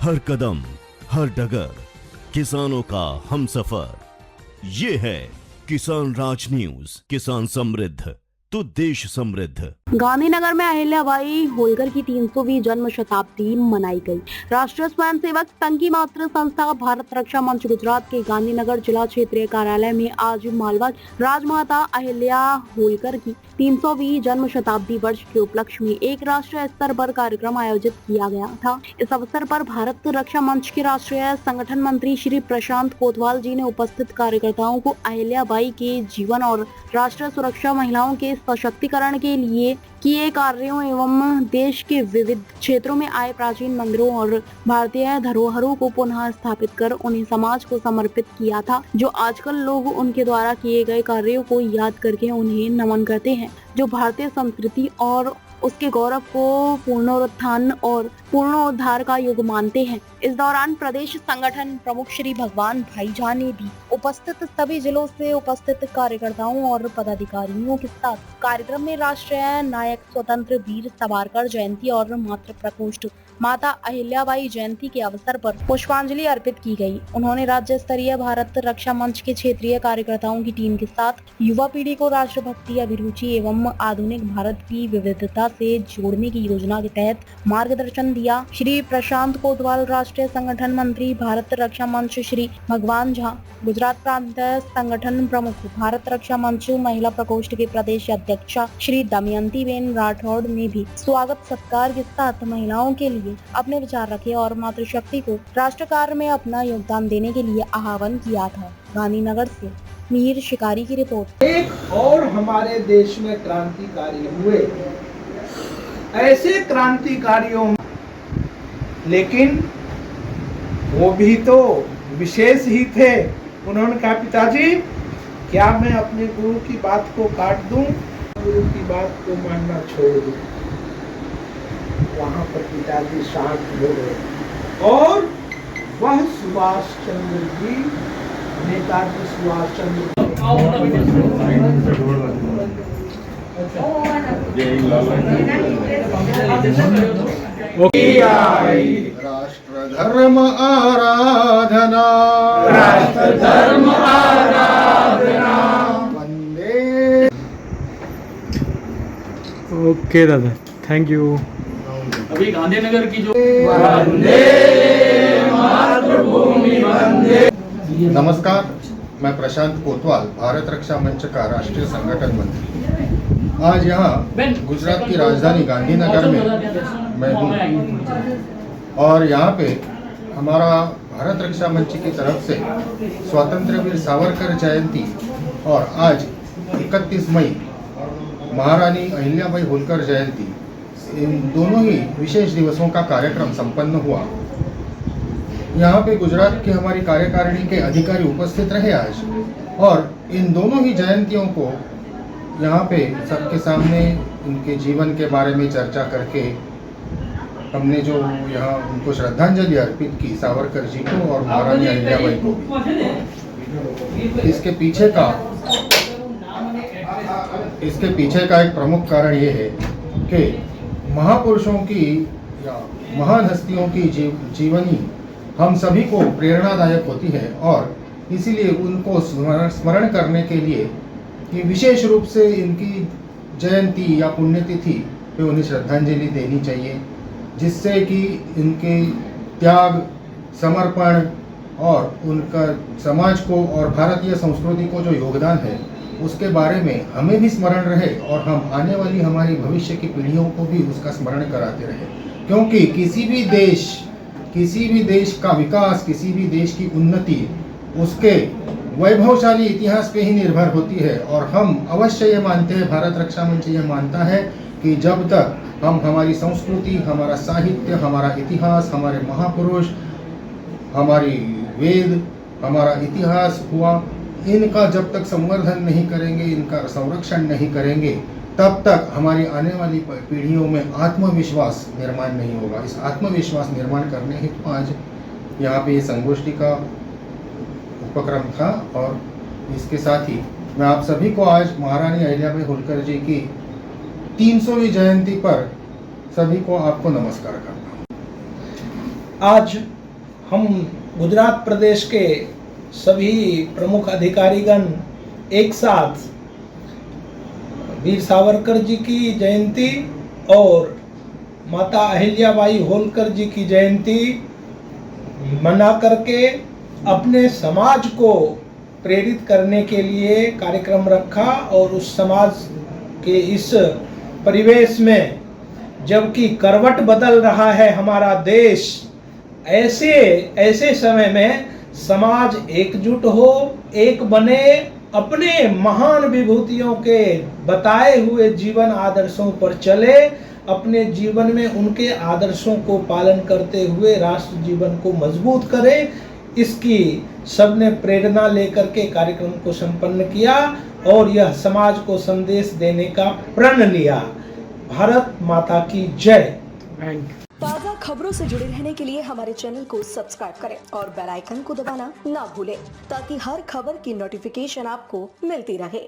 हर कदम हर डगर किसानों का हमसफर। ये है किसान राज न्यूज। किसान समृद्ध तो देश समृद्ध। गांधीनगर में अहिल्याबाई होलकर की 300वीं जन्म शताब्दी मनाई गई। राष्ट्रीय स्वयंसेवक संघ की मातृ संस्था भारत रक्षा मंच गुजरात के गांधीनगर जिला क्षेत्रीय कार्यालय में आज मालवा राजमाता अहिल्या होलकर की 300वीं जन्म शताब्दी वर्ष के उपलक्ष्य में एक राष्ट्रीय स्तर पर कार्यक्रम आयोजित किया गया था। इस अवसर पर भारत रक्षा मंच के राष्ट्रीय संगठन मंत्री श्री प्रशांत कोतवाल जी ने उपस्थित कार्यकर्ताओं को अहिल्याबाई के जीवन और राष्ट्रीय सुरक्षा, महिलाओं के सशक्तिकरण के लिए किए कार्यों एवं देश के विविध क्षेत्रों में आए प्राचीन मंदिरों और भारतीय धरोहरों को पुनः स्थापित कर उन्हें समाज को समर्पित किया था। जो आजकल लोग उनके द्वारा किए गए कार्यों को याद करके उन्हें नमन करते हैं, जो भारतीय संस्कृति और उसके गौरव को पुनरुत्थान और पुनरुद्धार का युग मानते हैं। इस दौरान प्रदेश संगठन प्रमुख श्री भगवान भाईजान ने भी उपस्थित सभी जिलों से उपस्थित कार्यकर्ताओं और पदाधिकारियों के साथ कार्यक्रम में राष्ट्रीय नायक स्वतंत्र वीर सावरकर जयंती और मातृ प्रकोष्ठ माता अहिल्याबाई जयंती के अवसर पर पुष्पांजलि अर्पित की गई। उन्होंने राज्य स्तरीय भारत रक्षा मंच के क्षेत्रीय कार्यकर्ताओं की टीम के साथ युवा पीढ़ी को राष्ट्रभक्ति, अभिरुचि एवं आधुनिक भारत की विविधता से जोड़ने की योजना के तहत मार्गदर्शन दिया। श्री प्रशांत कोतवाल, राष्ट्रीय संगठन मंत्री भारत रक्षा मंच श्री भगवान झा, गुजरात प्रांत संगठन प्रमुख भारत रक्षा मंच महिला प्रकोष्ठ के प्रदेश अध्यक्षा श्री दमयंती बेन राठौड़ ने भी स्वागत सत्कार के साथ महिलाओं के लिए अपने विचार रखे और मातृशक्ति को राष्ट्र कार्य में अपना योगदान देने के लिए आह्वान किया था। गांधीनगर से मीर शिकारी की रिपोर्ट। एक और हमारे देश में क्रांतिकारी हुए, ऐसे क्रांतिकारियों, लेकिन वो भी तो विशेष ही थे। उन्होंने कहा, पिताजी क्या मैं अपने गुरु की बात को काट दूं, गुरु की बात को मानना छोड़ दूं। वहां पर पिताजी शांत हो गए और वह सुभाष चंद्र जी, नेताजी सुभाष चंद्र राष्ट्र धर्म आराधना, राष्ट्र धर्म आराधना वंदे। ओके दादा, थैंक यू। अभी गांधीनगर की जो वंदे मातृभूमि वंदे। नमस्कार, मैं प्रशांत कोतवाल, भारत रक्षा मंच का राष्ट्रीय संगठन मंत्री। आज यहाँ गुजरात की राजधानी गांधीनगर में मैं हूँ और यहाँ पे हमारा भारत रक्षा मंच की तरफ से स्वतंत्र वीर सावरकर जयंती और आज 31 मई महारानी अहिल्याबाई होलकर जयंती, इन दोनों ही विशेष दिवसों का कार्यक्रम संपन्न हुआ। यहाँ पे गुजरात की हमारी कार्यकारिणी के अधिकारी उपस्थित रहे आज, और इन दोनों ही जयंतियों को यहाँ पे सबके सामने उनके जीवन के बारे में चर्चा करके हमने जो यहाँ उनको श्रद्धांजलि अर्पित की, सावरकर जी को और महारानी अहिल्याबाई को भी। इसके पीछे का एक प्रमुख कारण ये है कि महापुरुषों की या महान हस्तियों की जीवनी हम सभी को प्रेरणादायक होती है और इसीलिए उनको स्मरण करने के लिए कि विशेष रूप से इनकी जयंती या पुण्यतिथि पे उन्हें श्रद्धांजलि देनी चाहिए, जिससे कि इनके त्याग, समर्पण और उनका समाज को और भारतीय संस्कृति को जो योगदान है उसके बारे में हमें भी स्मरण रहे और हम आने वाली हमारी भविष्य की पीढ़ियों को भी उसका स्मरण कराते रहे। क्योंकि किसी भी देश का विकास, किसी भी देश की उन्नति उसके वैभवशाली इतिहास पे ही निर्भर होती है। और हम अवश्य ये मानते हैं, भारत रक्षा मंच ये मानता है कि जब तक हम हमारी संस्कृति, हमारा साहित्य, हमारा इतिहास, हमारे महापुरुष, हमारी वेद, हमारा इतिहास हुआ, इनका जब तक संवर्धन नहीं करेंगे, इनका संरक्षण नहीं करेंगे, तब तक हमारी आने वाली पीढ़ियों में आत्मविश्वास निर्माण नहीं होगा। इस आत्मविश्वास निर्माण करने हेतु आज यहाँ पे ये संगोष्ठी का उपक्रम था और इसके साथ ही मैं आप सभी को आज महारानी अहिल्याबाई होलकर जी की 300वीं जयंती पर सभी को आपको नमस्कार करता हूँ। आज हम गुजरात प्रदेश के सभी प्रमुख अधिकारीगण एक साथ वीर सावरकर जी की जयंती और माता अहिल्याबाई होलकर जी की जयंती मना करके अपने समाज को प्रेरित करने के लिए कार्यक्रम रखा। और उस समाज के इस परिवेश में जबकि करवट बदल रहा है हमारा देश, ऐसे समय में समाज एकजुट हो, एक बने, अपने महान विभूतियों के बताए हुए जीवन आदर्शों पर चले, अपने जीवन में उनके आदर्शों को पालन करते हुए राष्ट्र जीवन को मजबूत करे। इसकी सबने प्रेरणा लेकर के कार्यक्रम को संपन्न किया और यह समाज को संदेश देने का प्रण लिया। भारत माता की जय। ताज़ा खबरों से जुड़े रहने के लिए हमारे चैनल को सब्सक्राइब करें और बेल आइकन को दबाना ना भूलें ताकि हर खबर की नोटिफिकेशन आपको मिलती रहे।